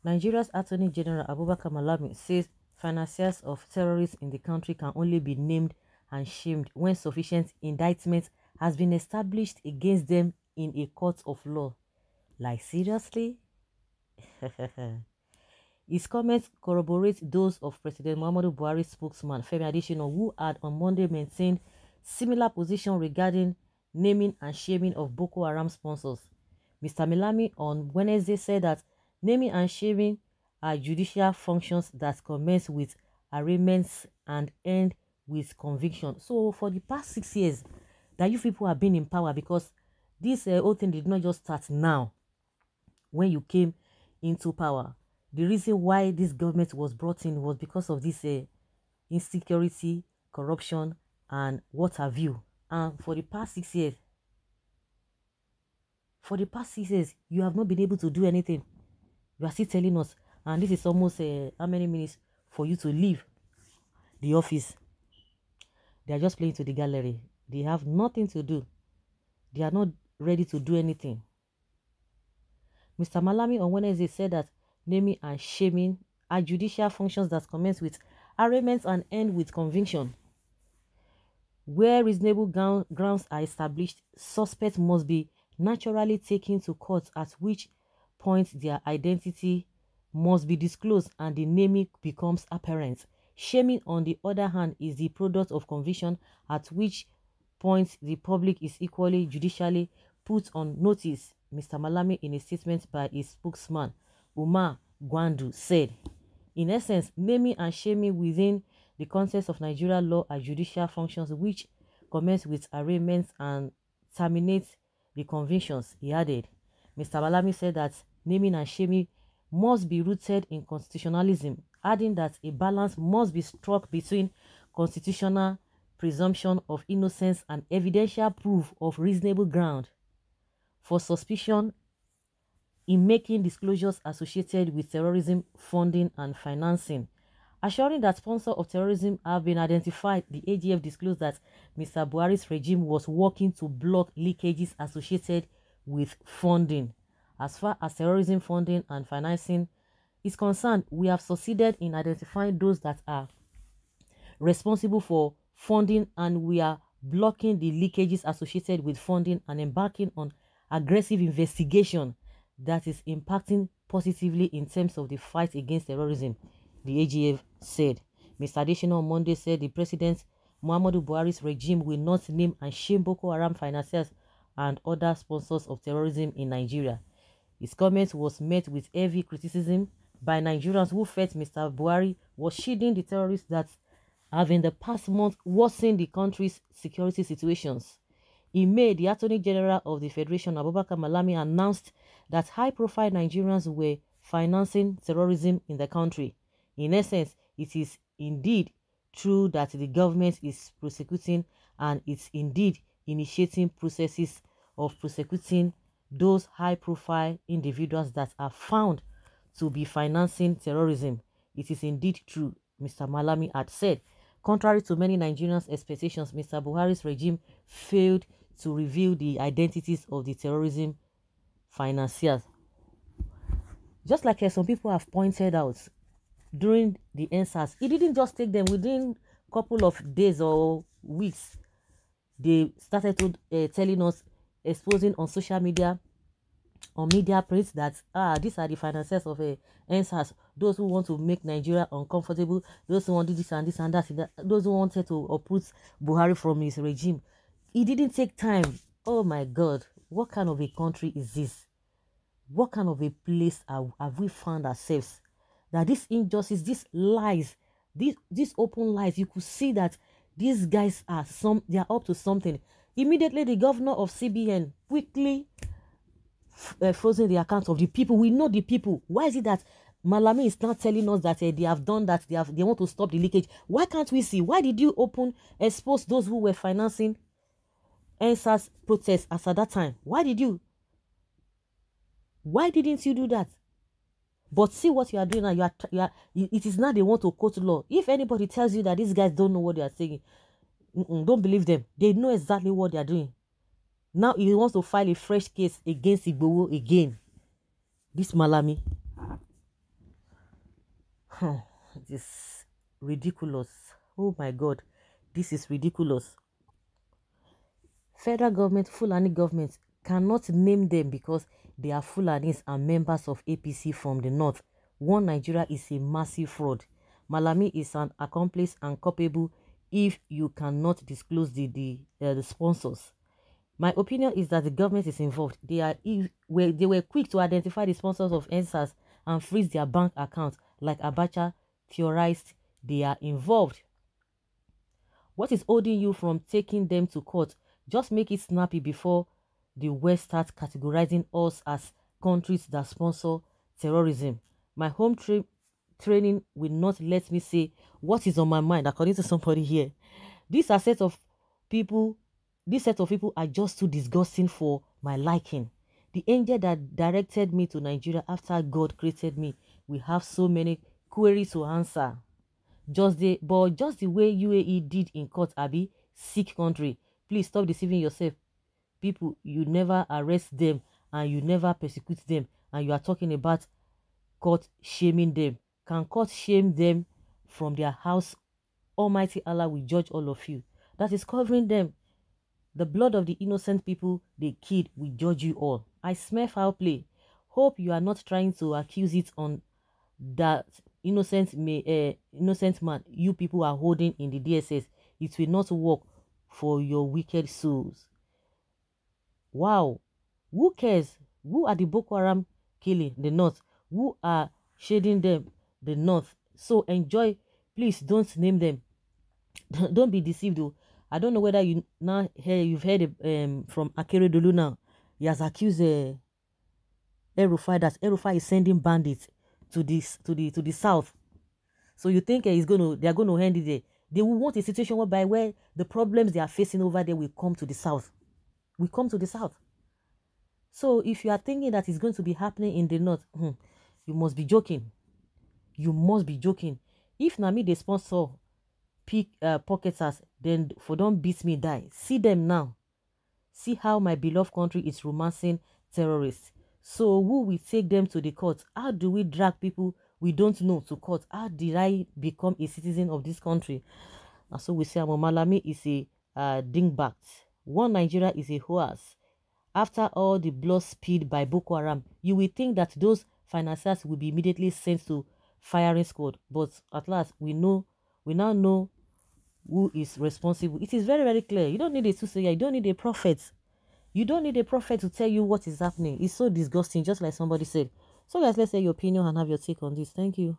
Nigeria's Attorney General Abubakar Malami says financiers of terrorists in the country can only be named and shamed when sufficient indictment has been established against them in a court of law. Like, seriously? His comments corroborate those of President Muhammadu Buhari's spokesman, Femi Adesina, who had on Monday maintained similar position regarding naming and shaming of Boko Haram sponsors. Mr. Malami on Wednesday said that naming and shaming are judicial functions that commence with arraignments and end with conviction. So for the past 6 years that you people have been in power, because this whole thing did not just start now when you came into power. The reason why this government was brought in was because of this insecurity, corruption, and what have you. And for the past 6 years, you have not been able to do anything. You are still telling us, and this is almost how many minutes for you to leave the office. They are just playing to the gallery. They have nothing to do. They are not ready to do anything. Mr. Malami on Wednesday said that naming and shaming are judicial functions that commence with arraignments and end with conviction. Where reasonable grounds are established, suspects must be naturally taken to court, at which point their identity must be disclosed and the naming becomes apparent. Shaming, on the other hand, is the product of conviction, at which point the public is equally judicially put on notice. Mr. Malami, in a statement by his spokesman, Umar Gwandu, said, in essence, naming and shaming within the context of Nigeria law are judicial functions which commence with arraignments and terminate the convictions. He added. Mr. Malami said that naming and shaming must be rooted in constitutionalism, adding that a balance must be struck between constitutional presumption of innocence and evidential proof of reasonable ground for suspicion in making disclosures associated with terrorism funding and financing. Assuring that sponsors of terrorism have been identified, the AGF disclosed that Mr. Buhari's regime was working to block leakages associated with funding. As far as terrorism funding and financing is concerned, we have succeeded in identifying those that are responsible for funding, and we are blocking the leakages associated with funding and embarking on aggressive investigation that is impacting positively in terms of the fight against terrorism, the AGF said. Mr. Adesina on Monday said the President Muhammadu Buhari's regime will not name and shame Boko Haram financiers and other sponsors of terrorism in Nigeria. His comment was met with heavy criticism by Nigerians who felt Mr. Buhari was shielding the terrorists that have in the past month worsened the country's security situations. In May, the Attorney General of the Federation, Abubakar Malami, announced that high-profile Nigerians were financing terrorism in the country. In essence, it is indeed true that the government is prosecuting and it's indeed initiating processes of prosecuting those high-profile individuals that are found to be financing terrorism. It is indeed true, Mr. Malami had said. Contrary to many Nigerians' expectations, Mr. Buhari's regime failed to reveal the identities of the terrorism financiers. Just like some people have pointed out during the NSAS, it didn't just take them within a couple of days or weeks. They started to telling us, exposing on social media, on media prints, that these are the financiers of NSAS, those who want to make Nigeria uncomfortable, those who want to do this and this and that, those who wanted to uproot Buhari from his regime. It didn't take time. Oh my God, what kind of a country is this? What kind of a place have we found ourselves? That this injustice, these lies, these open lies, you could see that these guys they are up to something. Immediately, the governor of CBN quickly frozen the accounts of the people. We know the people. Why is it that Malami is not telling us that they have done that, they want to stop the leakage? Why can't we see? Why did you expose those who were financing NSAS protests as at that time? Why didn't you do that? But see what you are doing now. It is now they want to quote law. If anybody tells you that these guys don't know what they are saying, don't believe them. They know exactly what they are doing. Now he wants to file a fresh case against Igboho again. This Malami. It is ridiculous. Oh my God, this is ridiculous. Federal government, Fulani government cannot name them because they are Fulanis and members of APC from the north. One Nigeria is a massive fraud. Malami is an accomplice and culpable if you cannot disclose the sponsors. My opinion is that the government is involved. They were quick to identify the sponsors of NSAS and freeze their bank accounts, like Abacha theorized. They are involved. What is holding you from taking them to court? Just make it snappy before the West starts categorizing us as countries that sponsor terrorism. My home training will not let me say what is on my mind, according to somebody here. This set of people are just too disgusting for my liking. The angel that directed me to Nigeria after God created me will have so many queries to answer. Just the way UAE did in court, Abi, sick country. Please stop deceiving yourself. People, you never arrest them and you never persecute them, and you are talking about court shaming them. Can court shame them from their house? Almighty Allah will judge all of you. That is covering them. The blood of the innocent people they killed will judge you all. I smell foul play. Hope you are not trying to accuse it on that innocent man you people are holding in the DSS. It will not work for your wicked souls. Wow. Who cares? Who are the Boko Haram killing the north? Who are shading them the north? So enjoy. Please don't name them. Don't be deceived though. I don't know whether you've heard from Akeredolu now. He has accused El-Rufai that El-Rufai is sending bandits to the south. So you think they are going to end it there? They will want a situation where the problems they are facing over there will come to the south. So if you are thinking that it's going to be happening in the north, you must be joking. You must be joking. If Nami they sponsor pocketers, then for don't beat me die. See them now. See how my beloved country is romancing terrorists. So who will take them to the court? How do we drag people we don't know to court? How did I become a citizen of this country? And so we say Malami is a dingbat. One Nigeria is a hoax. After all the blood spilled by Boko Haram, you will think that those financiers will be immediately sent to firing squad. But at last, we now know who is responsible. It is very, very clear. You don't need a soothsayer. You don't need a prophet. You don't need a prophet to tell you what is happening. It's so disgusting, just like somebody said. So guys, let's say your opinion and have your take on this. Thank you.